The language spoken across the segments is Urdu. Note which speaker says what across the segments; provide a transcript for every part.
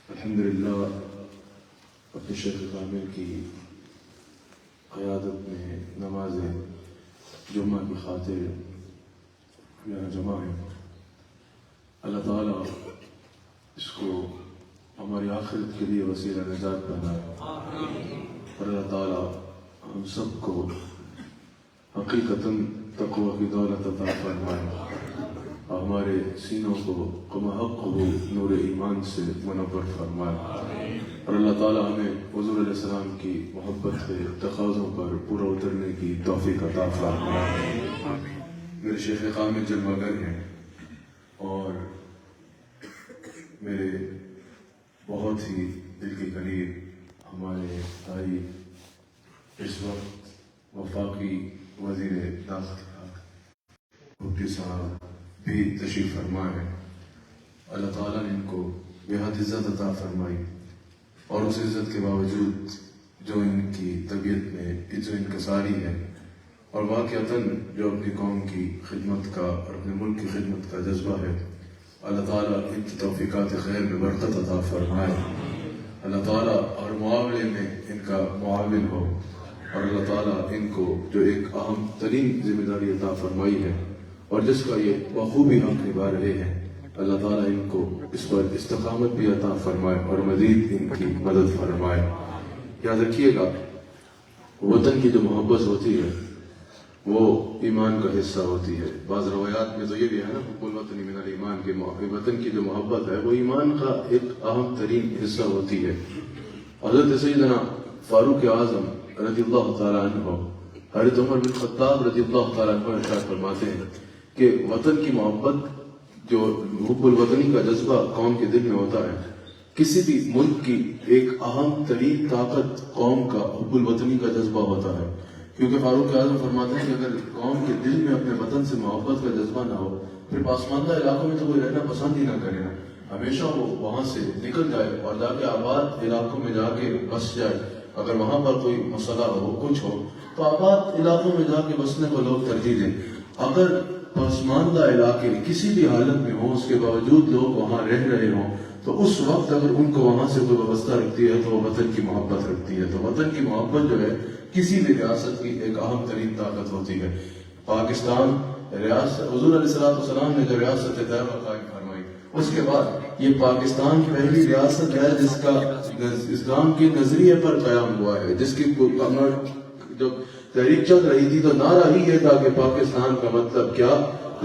Speaker 1: الحمدللہ اپنے شیخ کامل کی قیادت میں نماز جمعہ کی خاطر یہاں جمع ہے۔ اللہ تعالیٰ اس کو ہماری آخرت کے لیے وسیلہ نجات بنائے اور اللہ تعالیٰ ہم سب کو حقیقتاً تقوی کی دولت عطا فرمائے اور ہمارے سینوں کو کمحق نور ایمان سے منور فرمائے اور اللہ تعالیٰ ہمیں حضور علیہ السلام کی محبت کے تقاضوں پر پورا اترنے کی توفیق عطا فرمائے۔ میرے شیخ کامل جلوہ گر ہیں اور میرے بہت ہی دل کے قریب ہمارے بھائی اس وقت وفاقی وزیر داخلہ مفتی صاحب بھی تشریف فرما ہے۔ اللہ تعالیٰ نے ان کو بہت عزت عطا فرمائی اور اس عزت کے باوجود جو ان کی طبیعت میں عزت و انکساری ہے اور واقعتاً جو اپنی قوم کی خدمت کا اور اپنے ملک کی خدمت کا جذبہ ہے، اللہ تعالیٰ ان کی توفیقات خیر میں برکت عطا فرمائے۔ اللہ تعالیٰ ہر معاملے میں ان کا معاون ہو اور اللہ تعالیٰ ان کو جو ایک اہم ترین ذمہ داری عطا فرمائی ہے اور جس کا یہ بخوبی حق نبھا رہے ہیں، اللہ تعالیٰ ان کو اس پر استقامت بھی عطا فرمائے اور مزید ان کی مدد فرمائے۔ یاد رکھیے گا، وطن کی جو محبت ہوتی ہے وہ ایمان کا حصہ ہوتی ہے۔ بعض روایات میں تو یہ بھی ہے نا، حب الوطن من الایمان، کے وطن کی جو محبت ہے وہ ایمان کا ایک اہم ترین حصہ ہوتی ہے۔ حضرت سیدنا فاروق اعظم رضی اللہ تعالیٰ عنہ، حضرت عمر بن خطاب رضی اللہ تعالیٰ عنہ ارشاد فرماتے ہیں کہ وطن کی محبت، جو حب الوطنی کا جذبہ قوم کے دل میں ہوتا ہے، کسی بھی ملک کی ایک اہم ترین طاقت قوم کا حب الوطنی کا جذبہ ہوتا ہے، کیونکہ فاروق اعظم فرماتے ہیں کہ اگر قوم کے دل میں اپنے وطن سے محبت کا جذبہ نہ ہو، پھر پسماندہ علاقوں میں تو کوئی رہنا پسند ہی نہ کرے نا، ہمیشہ وہ وہاں سے نکل جائے اور جا کے آباد علاقوں میں جا کے بس جائے۔ اگر وہاں پر کوئی مسئلہ ہو، کچھ ہو، تو آباد علاقوں میں جا کے بسنے کو لوگ ترجیح دیں۔ اگر پسماندہ علاقے کسی بھی حالت میں ہوں، اس کے باوجود لوگ وہاں رہ رہے ہوں، تو اس وقت اگر ان کو وہاں سے کوئی وابستہ رکھتی ہے تو وہ وطن کی محبت رکھتی ہے۔ تو وطن کی محبت جو ہے کسی بھی ریاست کی ایک اہم ترین طاقت ہوتی ہے۔ پاکستان ریاست، حضور علیہ السلام نے جو ریاست طیبہ قائم فرمائی، اس کے بعد یہ پاکستان کی پہلی ریاست ہے جس کا اسلام کے نظریے پر قیام ہوا ہے، جس کی جو تحریک چل رہی تھی تو نعرہ ہی یہ تھا کہ پاکستان کا مطلب کیا،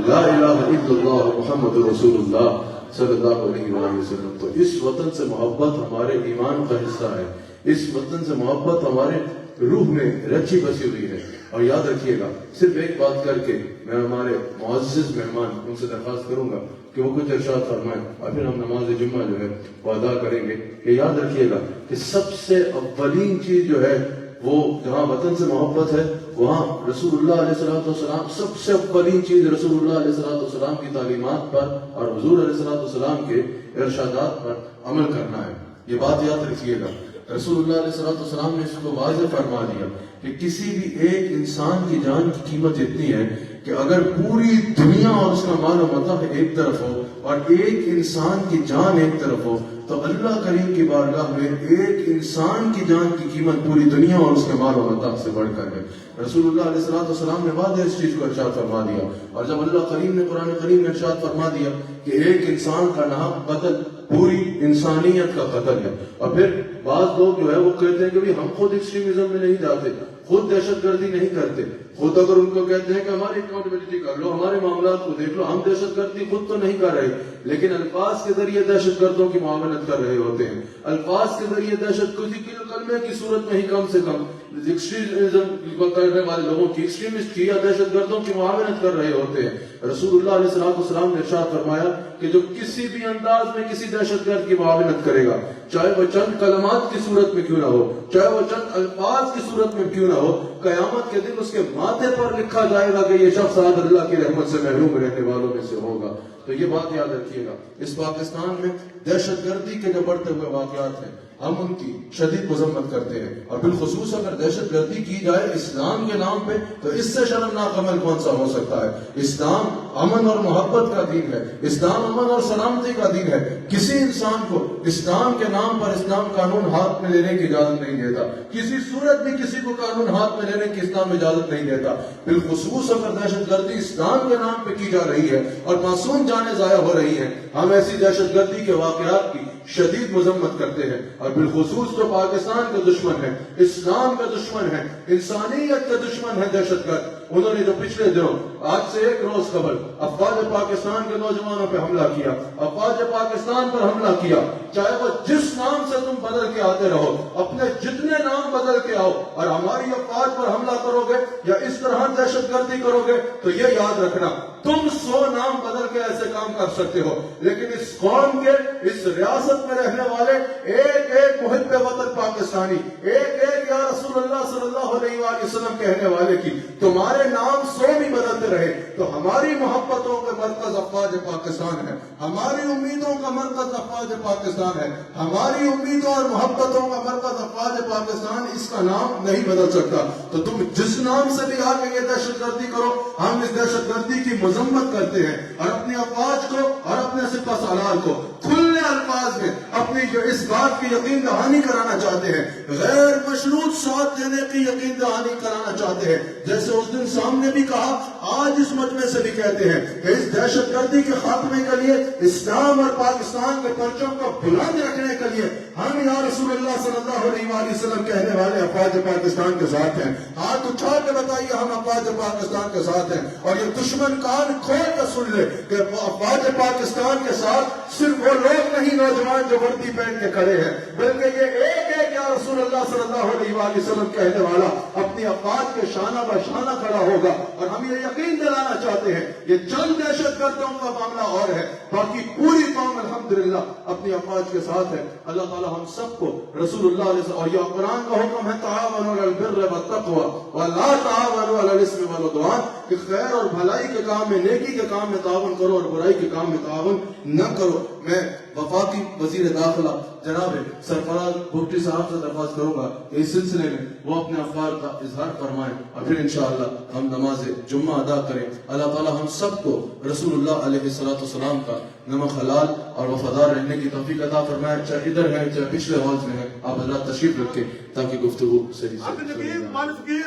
Speaker 1: لا الہ الا اللہ محمد رسول اللہ صلی اللہ علیہ وآلہ وسلم۔ تو اس وطن سے محبت ہمارے ایمان کا حصہ ہے، اس وطن سے محبت ہمارے روح میں رچی بسی ہوئی ہے۔ اور یاد رکھیے گا، صرف ایک بات کر کے میں ہمارے معزز مہمان ان سے درخواست کروں گا کہ وہ کچھ ارشاد فرمائیں اور پھر ہم نماز جمعہ جو ہے وہ ادا کریں گے۔ کہ یاد رکھیے گا کہ سب سے اولین چیز جو ہے وہ جہاں وطن سے محبت ہے وہاں رسول اللہ علیہ السلام، سب سے اولین چیز رسول اللہ علیہ السلام کی تعلیمات پر اور حضور علیہ السلام کے ارشادات پر عمل کرنا ہے۔ یہ بات یاد رکھیے گا، رسول اللہ علیہ السلام نے اس کو واضح فرما دیا کہ کسی بھی ایک انسان کی جان کی قیمت اتنی ہے کہ اگر پوری دنیا اور اس کا مال و متاع ایک طرف ہو اور ایک انسان کی جان ایک طرف ہو، تو اللہ کریم کی بارگاہ میں ایک انسان کی جان کی قیمت پوری دنیا اور اس کے مال و متاع سے بڑھ کر ہے۔ رسول اللہ علیہ السلام نے واضح اس چیز کو ارشاد فرما دیا، اور جب اللہ کریم نے قرآن کریم میں ارشاد فرما دیا کہ ایک انسان کا ناحق قتل پوری انسانیت کا قتل ہے، اور پھر بعض لوگ جو ہے وہ کہتے ہیں کہ ہم خود ایکسٹریمزم میں نہیں جاتے، خود دہشت گردی نہیں کرتے، خود اگر ان کو کہتے ہیں کہ ہماری اکاؤنٹیبلٹی کر لو، ہمارے معاملات کو دیکھ لو، ہم دہشت گردی خود تو نہیں کر رہے، لیکن الفاظ کے ذریعے دہشت گردوں کی معاونت کر رہے ہوتے ہیں، الفاظ کے ذریعے دہشت گردی کی کلمے کی صورت میں ہی کم سے کم ایکسٹریمزم کرنے والے لوگوں کی، ایکسٹریمسٹ کی یا دہشت گردوں کی معاونت کر رہے ہوتے ہیں۔ رسول اللہ علیہ السلام نے ارشاد فرمایا کہ جو کسی بھی انداز میں کسی دہشت گرد کی معاونت کرے گا، چاہے وہ چند کلمات کی صورت میں کیوں نہ ہو، چاہے وہ چند الفاظ کی صورت میں کیوں نہ ہو، قیامت کے دن اس کے ماتھے پر لکھا جائے گا کہ یہ شخص آج اللہ کی رحمت سے محروم رہنے والوں میں سے ہوگا۔ تو یہ بات یاد رکھیے گا، اس پاکستان میں دہشت گردی کے جو بڑھتے ہوئے واقعات ہیں ہم ان کی شدید مذمت کرتے ہیں، اور بالخصوص اگر دہشت گردی کی جائے اسلام کے نام پہ تو اس سے شرمناک عمل کون سا ہو سکتا ہے۔ اسلام امن اور محبت کا دین ہے، اسلام امن اور سلامتی کا دین ہے۔ کسی انسان کو اسلام کے نام پر اسلام قانون ہاتھ میں لینے کی اجازت نہیں دیتا، کسی صورت بھی کسی کو قانون ہاتھ میں لینے کی اسلام اجازت نہیں دیتا۔ بالخصوص اگر دہشت گردی اسلام کے نام پہ کی جا رہی ہے اور معصوم جانیں ضائع ہو رہی ہیں، ہم ایسی دہشت گردی کے واقعات کی شدید مذمت کرتے ہیں، اور بالخصوص جو پاکستان کے دشمن ہیں، اسلام کے دشمن ہیں، انسانیت کے دشمن ہیں دہشت گرد، انہوں نے جو پچھلے دنوں آج سے ایک روز قبل افواج پاکستان کے نوجوانوں پہ حملہ کیا، افواج پاکستان پر حملہ کیا، چاہے وہ جس نام سے تم بدل کے آتے رہو، اپنے جتنے نام بدل کے آؤ اور ہماری افواج پر حملہ کرو گے یا اس طرح دہشت گردی کرو گے تو یہ یاد رکھنا تم 100 نام بدل کے ایسے کام کر سکتے ہو، لیکن اس قوم کے، اس ریاست میں رہنے والے ایک ایک محب وطن پاکستانی، ایک ایک یا رسول اللہ صلی اللہ علیہ وآلہ وسلم کہنے والے کی تمہارے نام 100 بھی بدلتے رہے تو ہماری محبتوں کا مرکز افواج پاکستان ہے، ہماری امیدوں کا مرکز افواج پاکستان ہے، ہماری امیدوں اور محبتوں کا مرکز افواج پاکستان، اس کا نام نہیں بدل سکتا۔ تو تم جس نام سے بھی آ کے یہ دہشت گردی کرو، ہم اس دہشت گردی کی مذمت کرتے ہیں اور اپنی افواج کو اور اپنے سپہ سالار کو کھلے الفاظ میں اپنی جو اس بات کی یقین دہانی کرانا چاہتے ہیں، غیر مشروط ساتھ دینے کی یقین دہانی کرانا چاہتے ہیں، جیسے اس دن سامنے بھی کہا، آج اس مجمع سے بھی کہتے ہیں کہ اس دہشت گردی کے خاتمے کے لیے، اسلام اور پاکستان کے پرچم کو بلند رکھنے کے لیے ہم یا رسول اللہ صلی اللہ علیہ وآلہ وسلم کہنے والے افواج پاکستان کے ساتھ ہیں۔ ہاتھ اٹھا کے بتائیے ہم افواج پاکستان کے ساتھ ہیں، اور یہ دشمن کان کھول کے سن لے کہ افواج پاکستان کے ساتھ صرف وہ لوگ نہیں نوجوان جو وردی پہن کے کھڑے ہیں، بلکہ یہ ایک ایک یا رسول اللہ صلی اللہ علیہ وآلہ وسلم کہنے والا اپنی افواج کے شانہ بہ شانہ کھڑا ہوگا۔ اور ہم یہ یقین دلانا چاہتے ہیں یہ چند دہشت گردوں کا معاملہ اور ہے، باقی پوری قوم الحمدللہ اپنی افواج کے ساتھ ہے۔ اللہ تعالی ہم سب کو رسول اللہ علیہ وسلم، اور یہ قرآن کا حکم ہے تعاونوا علی البر والتقوی ولا تعاونوا علی الاثم والعدوان، کہ خیر اور بھلائی کے کام میں، نیکی کے کام میں تعاون کرو اور برائی کے کام میں تعاون نہ کرو۔ میں وفاقی وزیر داخلہ جناب سرفراز بھٹی صاحب سے درخواست کروں گا کہ اس سلسلے میں وہ اپنے افکار کا اظہار فرمائیں اور پھر انشاءاللہ ہم نماز جمعہ ادا کریں۔ اللہ تعالی ہم سب کو رسول اللہ علیہ السلام کا نمک حلال اور وفادار رہنے کی توفیق عطا فرمائے۔ چاہے ادھر ہے چاہے پچھلے ہالز میں ہے، آپ حضرات تشریف رکھیں تاکہ گفتگو صحیح سے۔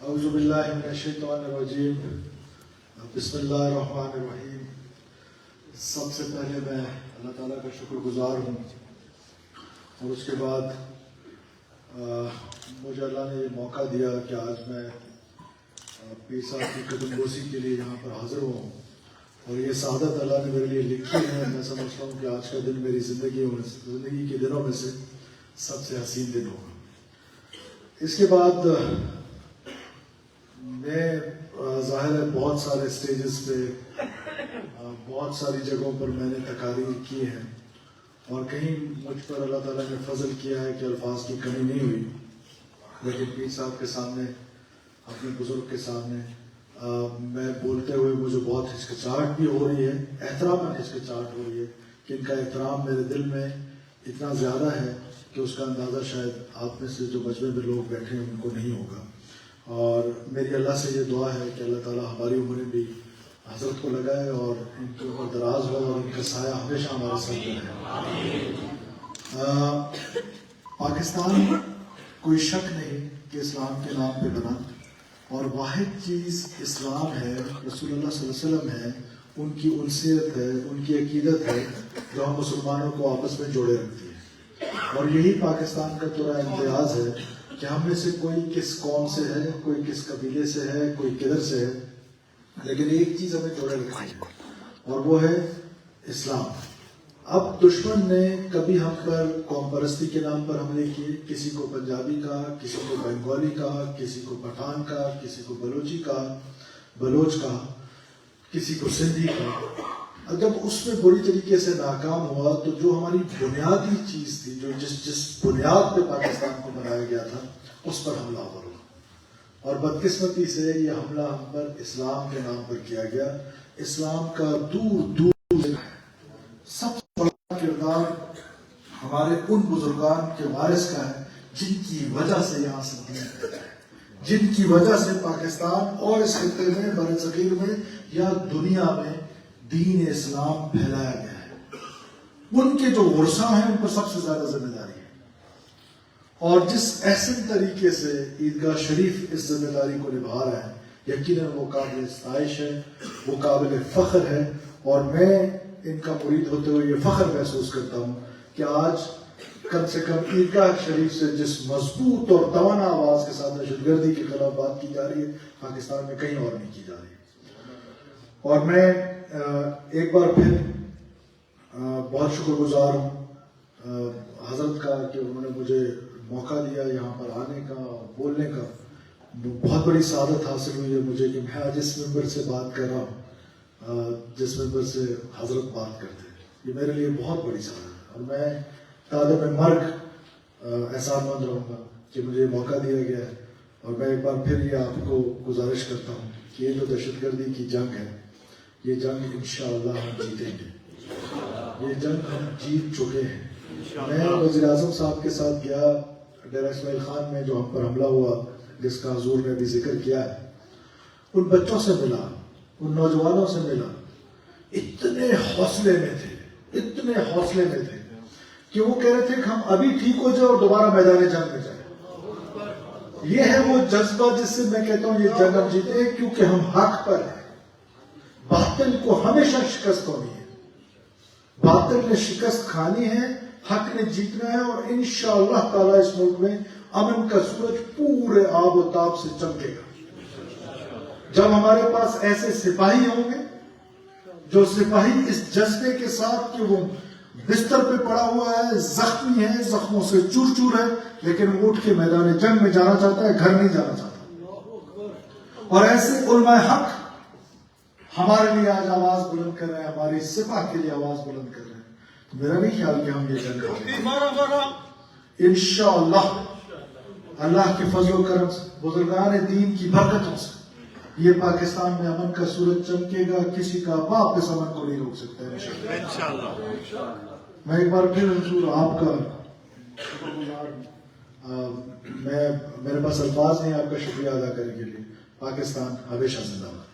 Speaker 2: اعوذ باللہ من الشیطان الرجیم، بسم اللہ الرحمن الرحیم۔ سب سے پہلے میں اللہ تعالیٰ کا شکر گزار ہوں، اور اس کے بعد مجھے اللہ نے یہ موقع دیا کہ آج میں پیر صاحب کی قدم بوسی کے لیے یہاں پر حاضر ہوں، اور یہ سعادت اللہ نے میرے لیے لکھی ہے۔ میں سمجھتا ہوں کہ آج کا دن میری زندگی کے دنوں میں سے سب سے حسین دن ہوگا۔ اس کے بعد میں ظاہر ہے بہت سارے اسٹیجز پہ، بہت ساری جگہوں پر میں نے تقاریر کی ہیں، اور کہیں مجھ پر اللہ تعالیٰ نے فضل کیا ہے کہ الفاظ کی کمی نہیں ہوئی، لیکن پیر صاحب کے سامنے، اپنے بزرگ کے سامنے میں بولتے ہوئے مجھے بہت ہچکچاہٹ بھی ہو رہی ہے، احترام ہچکچاہٹ ہو رہی ہے کہ ان کا احترام میرے دل میں اتنا زیادہ ہے کہ اس کا اندازہ شاید آپ میں سے جو مجمع میں لوگ بیٹھے ہیں ان کو نہیں ہوگا۔ اور میری اللہ سے یہ دعا ہے کہ اللہ تعالیٰ ہماری عمریں بھی حضرت کو لگائے اور ان کے اوپر دراز ہو، اور ان کا سایہ ہمیشہ ہمارے ساتھ رہے۔ پاکستان کوئی شک نہیں کہ اسلام کے نام پہ بنا، اور واحد چیز اسلام ہے، رسول اللہ صلی اللہ علیہ وسلم ہے، ان کی انسیت ہے، ان کی عقیدت ہے جو ہم مسلمانوں کو آپس میں جوڑے رکھتی ہے، اور یہی پاکستان کا تھوڑا امتیاز ہے کہ ہم میں سے کوئی کس قوم سے ہے، کوئی کس قبیلے سے ہے، کوئی کدھر سے ہے، لیکن ایک چیز ہمیں جوڑے رکھتی ہے، اور وہ ہے اسلام۔ اب دشمن نے کبھی ہم پر قوم پرستی کے نام پر حملے کیے، کسی کو پنجابی کہا، کسی کو بنگالی کہا، کسی کو پٹھان کہا، کسی کو بلوچ کہا، کسی کو سندھی کہا۔ جب اس میں بری طریقے سے ناکام ہوا تو جو ہماری بنیادی چیز تھی، جو جس بنیاد پہ پاکستان کو بنایا گیا تھا، اس پر حملہ ہوا، اور بدقسمتی سے یہ حملہ ہم پر اسلام کے نام پر کیا گیا۔ اسلام کا دور دور سب سے بڑا کردار ہمارے ان بزرگان کے وارث کا ہے جن کی وجہ سے یہاں سے دین ہے، جن کی وجہ سے پاکستان اور اس خطے میں بر صغیر میں یا دنیا میں دین اسلام پھیلایا گیا ہے، ان کے جو ورثاء ہیں ان پر سب سے زیادہ ذمہ داری ہے. اور جس احسن طریقے سے عیدگاہ شریف اس ذمہ داری کو نبھا رہا ہے، یقیناً وہ قابل ستائش ہے، وہ قابل فخر ہے. اور میں ان کا مرید ہوتے ہوئے یہ فخر محسوس کرتا ہوں کہ آج کم سے کم عیدگاہ شریف سے جس مضبوط اور توانا آواز کے ساتھ دہشت گردی کے خلاف بات کی جا رہی ہے، پاکستان میں کہیں اور نہیں کی جا رہی. اور میں ایک بار پھر بہت شکر گزار ہوں حضرت کا کہ انہوں نے مجھے موقع دیا یہاں پر آنے کا اور بولنے کا. بہت بڑی سعادت حاصل ہوئی ہے مجھے کہ میں آج اس ممبر سے بات کر رہا ہوں جس ممبر سے حضرت بات کرتے ہیں. یہ میرے لیے بہت بڑی سعادت ہے اور میں تعداد مرگ احسان مند رہوں گا کہ مجھے موقع دیا گیا ہے. اور میں ایک بار پھر یہ آپ کو گزارش کرتا ہوں کہ یہ جو دہشت گردی کی جنگ ہے، یہ جنگ انشاءاللہ ہم جیتیں گے. یہ جنگ ہم جیت چکے ہیں. میں وزیر اعظم صاحب کے ساتھ گیا ڈیرہ اسماعیل خان میں جو ہم پر حملہ ہوا، جس کا حضور نے بھی ذکر کیا ہے. ان بچوں سے ملا، ان نوجوانوں سے ملا، اتنے حوصلے میں تھے کہ وہ کہہ رہے تھے کہ ہم ابھی ٹھیک ہو جائے اور دوبارہ میدان جنگ میں جائیں. یہ ہے وہ جذبہ جس سے میں کہتا ہوں یہ جنگ ہم جیتے ہیں، کیونکہ ہم حق پر ہیں. باطل کو ہمیشہ شکست ہونی ہے، باطل نے شکست کھانی ہے، حق نے جیتنا ہے. اور انشاءاللہ تعالی اس ملک میں امن کا سورج پورے آب و تاب سے چمکے گا جب ہمارے پاس ایسے سپاہی ہوں گے، جو سپاہی اس جذبے کے ساتھ کہ وہ بستر پہ پڑا ہوا ہے، زخمی ہے، زخموں سے چور چور ہے، لیکن وہ اٹھ کے میدان جنگ میں جانا چاہتا ہے، گھر نہیں جانا چاہتا. اور ایسے علماء حق ہمارے لیے آج آواز بلند کر رہے ہیں، ہمارے سپاہ کے لیے آواز بلند کر رہے ہیں. تو میرا نہیں خیال کہ ہم یہ جنگ کریں گے. انشاءاللہ اللہ کے فضل و کرم سے، بزرگان دین کی برکتوں سے یہ پاکستان میں امن کا سورج چمکے گا. کسی کا باپ اس امن کو نہیں روک سکتا ہے انشاءاللہ. میں ایک بار پھر حضور آپ کا شکر گزار ہوں. میرے پاس الفاظ نہیں آپ کا شکریہ ادا کرنے کے لیے. پاکستان ہمیشہ زندہ باد.